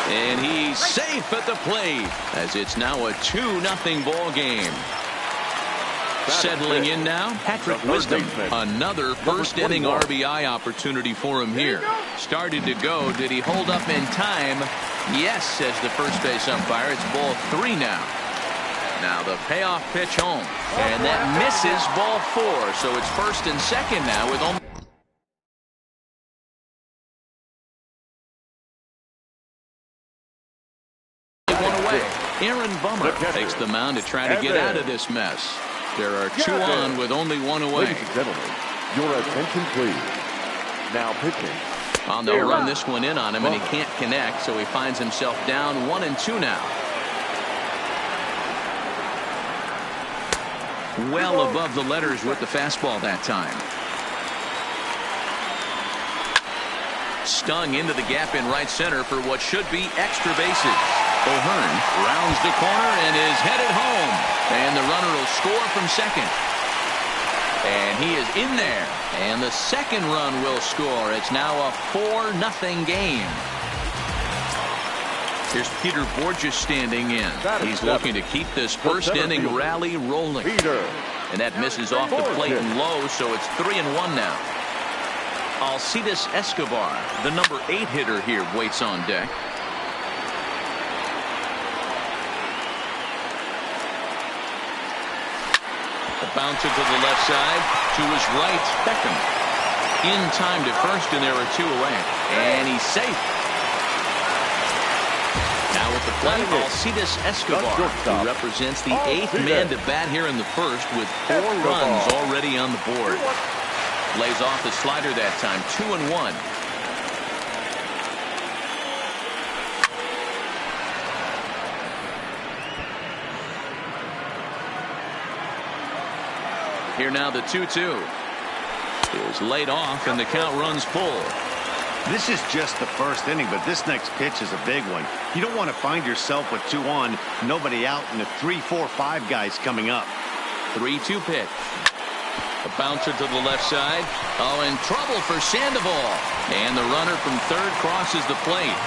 And he's safe at the plate as it's now a 2-0 ball game. Settling in now, Patrick Wisdom. Another first inning RBI opportunity for him here. Started to go. Did he hold up in time? Yes, says the first base umpire. It's ball 3 now. Now the payoff pitch home. And that misses ball 4. So it's first and second now with only one away. Aaron Bummer takes the mound to try to get out of this mess. There are 2 on with only 1 away. Ladies and gentlemen, your attention please. Now pitching. They'll run this one in on him, and he can't connect, so he finds himself down 1-2 now. Well above the letters with the fastball that time. Stung into the gap in right center for what should be extra bases. O'Hearn rounds the corner and is headed home. And the runner will score from second. And he is in there. And the second run will score. It's now a 4-0 game. Here's Peter Borges standing in. He's looking to keep this first inning rally rolling. And that misses off the plate and low, so it's 3-1 now. Alcides Escobar, the number 8 hitter here, waits on deck. A bouncer to the left side, to his right, Beckham. In time to first, and there are 2 away. And he's safe. Now at the plate, Alcides Escobar, who represents the 8th man to bat here in the first with 4 runs already on the board. Lays off the slider that time, 2-1. Here now the 2-2 is laid off, and the count runs full. This is just the first inning, but this next pitch is a big one. You don't want to find yourself with 2 on, nobody out, and the 3, 4, 5 guys coming up. 3-2 pitch. A bouncer to the left side. Oh, in trouble for Sandoval. And the runner from third crosses the plate.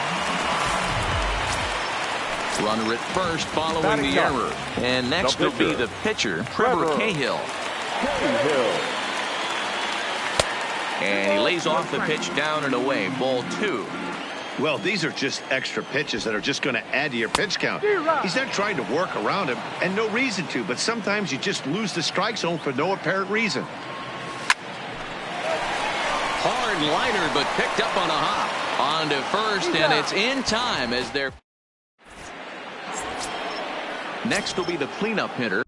Runner at first following the error. And next will be the pitcher, Trevor Cahill. And he lays off the pitch down and away. Ball 2. Well, these are just extra pitches that are just going to add to your pitch count. He's not trying to work around him, and no reason to, but sometimes you just lose the strike zone for no apparent reason. Hard liner, but picked up on a hop. On to first, and it's in time as they're... Next will be the cleanup hitter.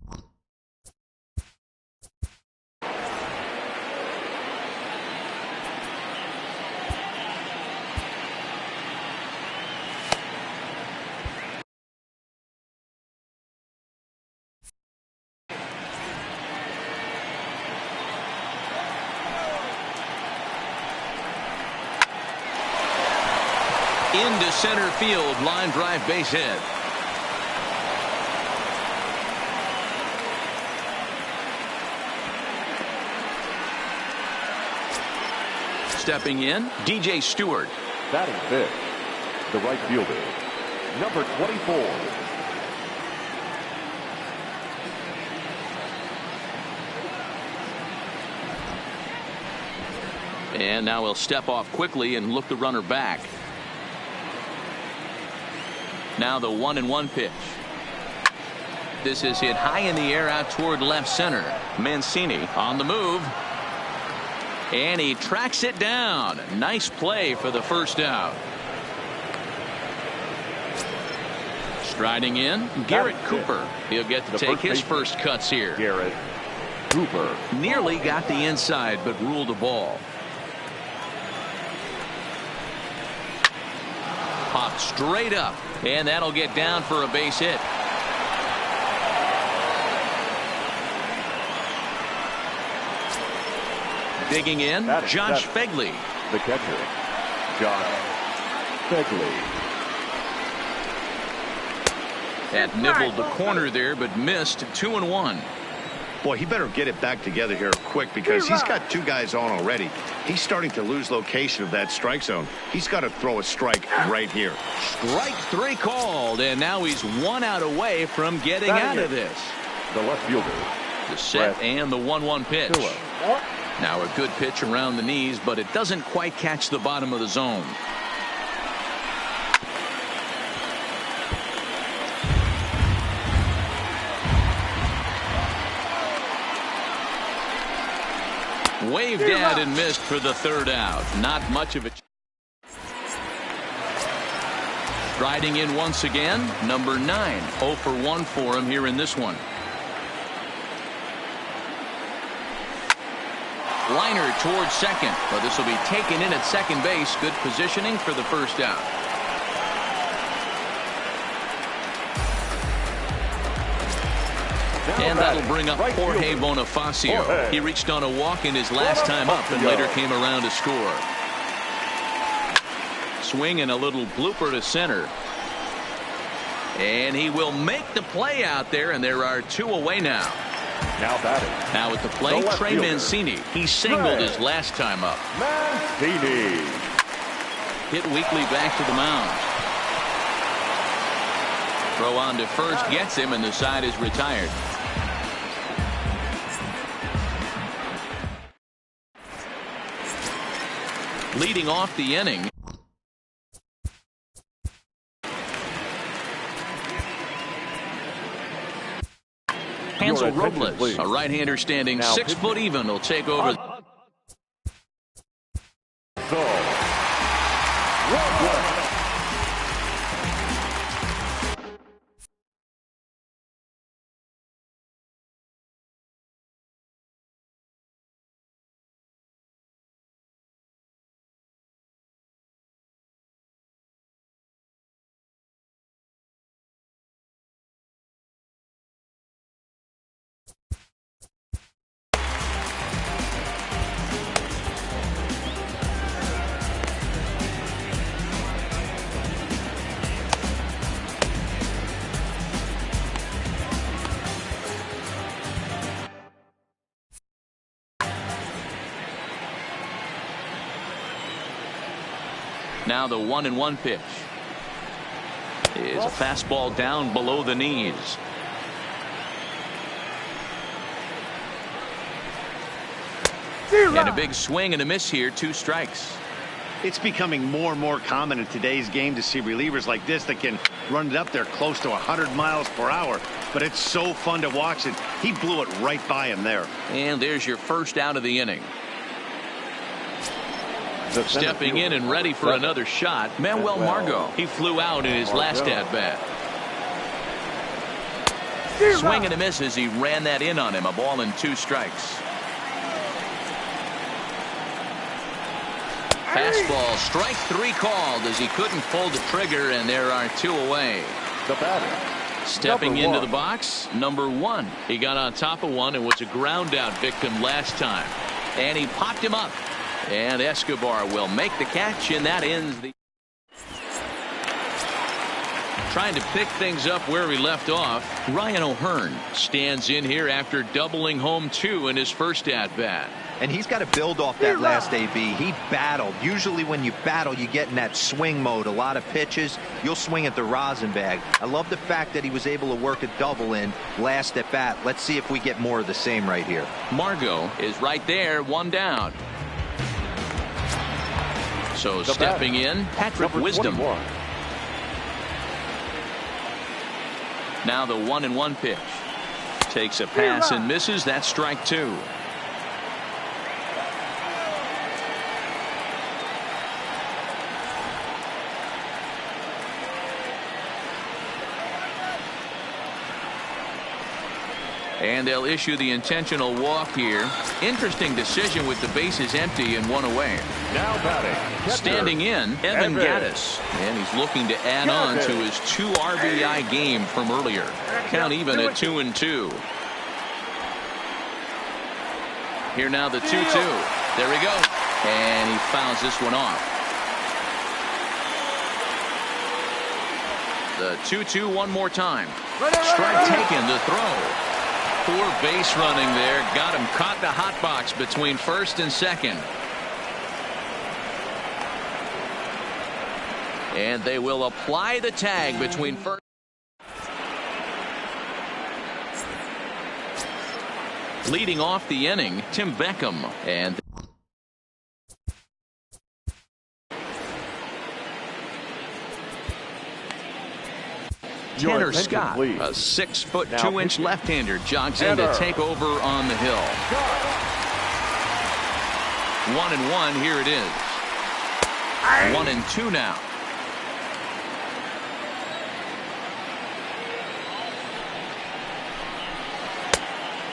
Into center field, line drive base hit. Stepping in, DJ Stewart. Batting fifth, the right fielder, number 24. And now he'll step off quickly and look the runner back. Now the 1-1 pitch. This is hit high in the air out toward left center. Mancini on the move. And he tracks it down. Nice play for the first out. Striding in, Garrett Cooper. He'll get to take his first cuts here. Garrett Cooper. Nearly got the inside, but ruled a ball. Popped straight up, and that'll get down for a base hit. Digging in, Josh Fegley. The catcher, Josh Fegley. That nibbled the corner there, but missed. 2-1. Boy, he better get it back together here quick because he's got two guys on already. He's starting to lose location of that strike zone. He's got to throw a strike right here. Strike three called, and now he's 1 out away from getting out of this. The left fielder. The set and the 1-1 pitch. Now a good pitch around the knees, but it doesn't quite catch the bottom of the zone. Waved at and missed for the third out. Not much of a. Striding in once again, number 9. 0 for 1 for him here in this one. Liner towards second, but this will be taken in at second base. Good positioning for the first out. And that'll bring up Jorge Bonifacio. He reached on a walk in his last time up and later came around to score. Swing and a little blooper to center. And he will make the play out there, and there are 2 away now. Now batting. Now at the plate, Trey Mancini. He singled his last time up. Mancini. Hit weakly back to the mound. Throw on to first gets him, and the side is retired. Leading off the inning. Hansel Robles, a right-hander standing 6 foot even, will take over. Now the 1-1 pitch is a fastball down below the knees. And a big swing and a miss here. 2 strikes. It's becoming more and more common in today's game to see relievers like this that can run it up there close to 100 miles per hour. But it's so fun to watch it. He blew it right by him there. And there's your first out of the inning. Stepping in and ready for another shot, Manuel Margot. He flew out in his last at-bat. Swing and a miss as he ran that in on him. A ball and 2 strikes. Fastball, strike 3 called as he couldn't pull the trigger, and there are 2 away. The batter. Stepping into the box, number 1. He got on top of one and was a ground out victim last time. And he popped him up. And Escobar will make the catch, and that ends the. Trying to pick things up where he left off. Ryan O'Hearn stands in here after doubling home 2 in his first at-bat. And he's got to build off that last AB. He battled. Usually when you battle, you get in that swing mode. A lot of pitches, you'll swing at the rosin bag. I love the fact that he was able to work a double in last at bat. Let's see if we get more of the same right here. Margot is right there, 1 down. So stepping in, Patrick Wisdom. 21. Now the 1-1 pitch. Takes a pass and misses. That's strike 2. And they'll issue the intentional walk here. Interesting decision with the bases empty and 1 away. Now batting. Standing in, Evan Gaddis. And he's looking to add on to his 2 RBI game from earlier. Count even at 2-2. Here now the 2-2. There he goes. And he fouls this one off. The 2-2 one more time. Strike taken, the throw. Poor base running there. Got him caught in the hot box between first and second. And they will apply the tag between first. Leading off the inning, Tim Beckham. And Tanner Scott, please. a 6'2" left-hander, jogs in to take over on the hill. 1-1, here it is. 1-2 now.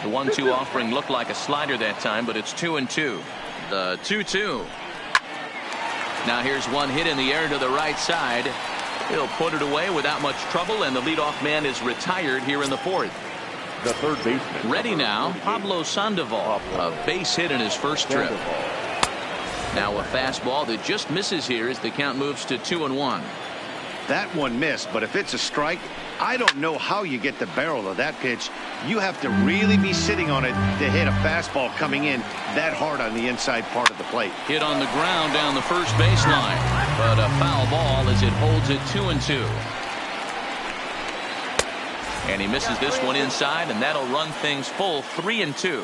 The 1-2 offering looked like a slider that time, but it's 2-2. The 2-2. Now here's one hit in the air to the right side. He'll put it away without much trouble, and the leadoff man is retired here in the 4th. The third baseman. Ready now, Pablo Sandoval. A base hit in his first trip. Now a fastball that just misses here as the count moves to 2-1. That one missed, but if it's a strike, I don't know how you get the barrel of that pitch. You have to really be sitting on it to hit a fastball coming in that hard on the inside part of the plate. Hit on the ground down the first baseline, but a foul ball as it holds it 2-2. And he misses this one inside, and that'll run things full 3-2.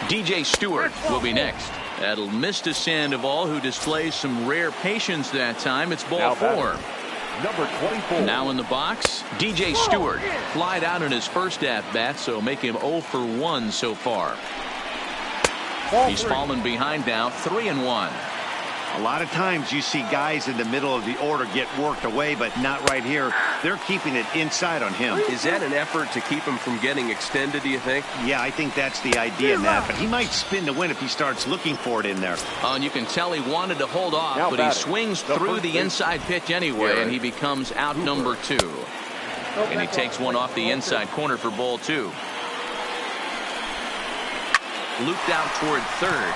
DJ Stewart will be next. That'll miss to Sandoval, who displays some rare patience that time. It's ball 4. Number 24. Now in the box, DJ Stewart. Flied out in his first at-bat, so make him 0 for 1 so far. He's fallen behind now, 3-1. A lot of times you see guys in the middle of the order get worked away, but not right here. They're keeping it inside on him. Is that an effort to keep him from getting extended, do you think? Yeah, I think that's the idea, Matt. But he might spin to win if he starts looking for it in there. And you can tell he wanted to hold off, now but he swings through the inside pitch anyway, and he becomes out number 2. And he takes one off the inside corner for ball 2. Looped out toward third.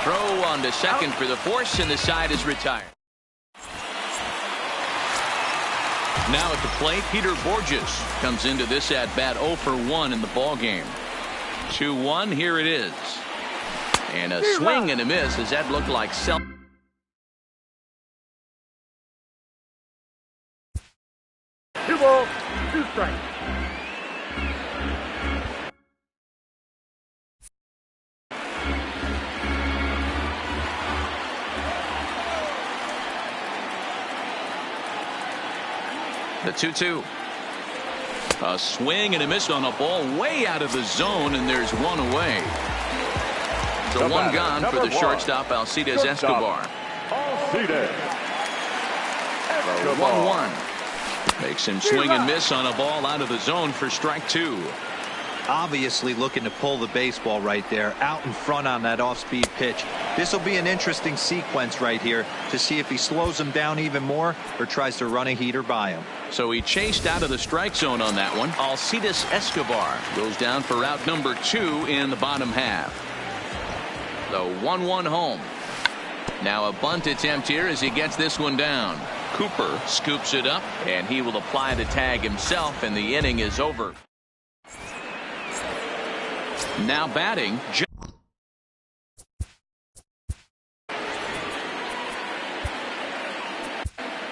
Throw on to second for the force, and the side is retired. Now at the plate, Peter Borges comes into this at bat 0 for 1 in the ball game. 2-1, here it is. And a swing and a miss as that looked like 2 balls, 2 strikes. The 2-2. A swing and a miss on a ball way out of the zone, and there's one away. So one gone for the shortstop, Alcides Escobar. Alcides. The 1-1. Makes him swing and miss on a ball out of the zone for strike 2. Obviously looking to pull the baseball right there out in front on that off-speed pitch. This will be an interesting sequence right here to see if he slows him down even more or tries to run a heater by him. So he chased out of the strike zone on that one. Alcides Escobar goes down for out number 2 in the bottom half. The 1-1 home. Now a bunt attempt here as he gets this one down. Cooper scoops it up, and he will apply the tag himself, and the inning is over. Now batting,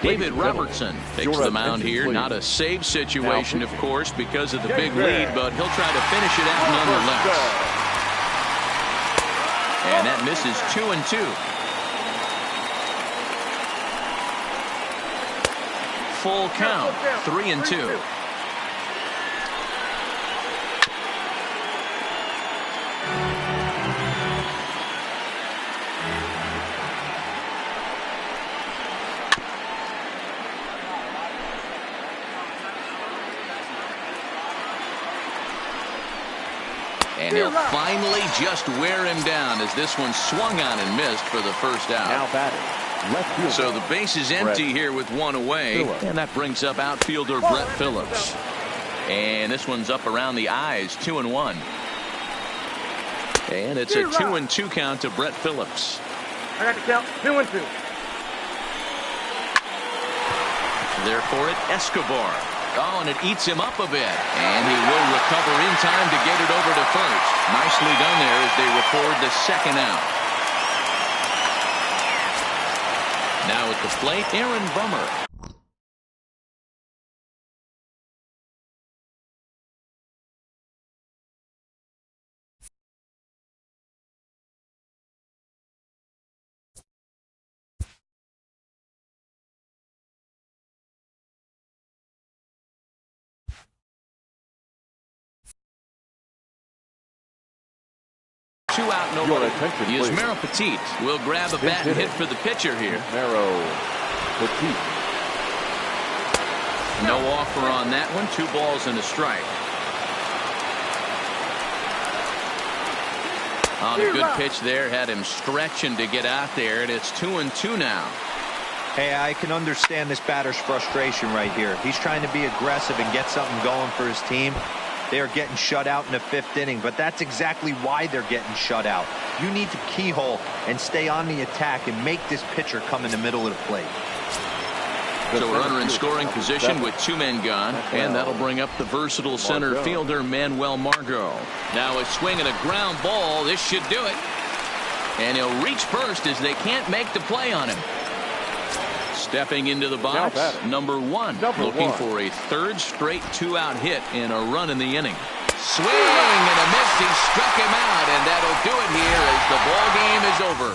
David Robertson takes the mound here. Not a save situation, of course, because of the big lead, but he'll try to finish it out nonetheless. And that misses 2-2. Full count, 3-2. And he'll finally just wear him down as this one swung on and missed for the first out. Now batting, left fielder. So the base is empty here with one away. And that brings up outfielder Brett Phillips. And this one's up around the eyes, 2-1. And it's a 2-2 count to Brett Phillips. I got the count, 2-2. There for it, Escobar. Oh, and it eats him up a bit. And he will recover in time to get it over to first. Nicely done there as they record the second out. Now at the plate, Aaron Bummer. Two out, nobody. Yusmeiro Petit will grab a bat and hit for the pitcher here. Yusmeiro Petit. No offer on that one. 2 balls and a strike. On a good pitch there. Had him stretching to get out there, and it's 2-2 now. Hey, I can understand this batter's frustration right here. He's trying to be aggressive and get something going for his team. They are getting shut out in the 5th inning, but that's exactly why they're getting shut out. You need to keyhole and stay on the attack and make this pitcher come in the middle of the plate. So we're runner in scoring position with 2 men gone, and that'll bring up the versatile center fielder Manuel Margot. Now a swing and a ground ball. This should do it. And he'll reach first as they can't make the play on him. Stepping into the box, number 1, looking for a 3rd straight 2-out hit and a run in the inning. Swing and a miss. He struck him out, and that'll do it here as the ball game is over.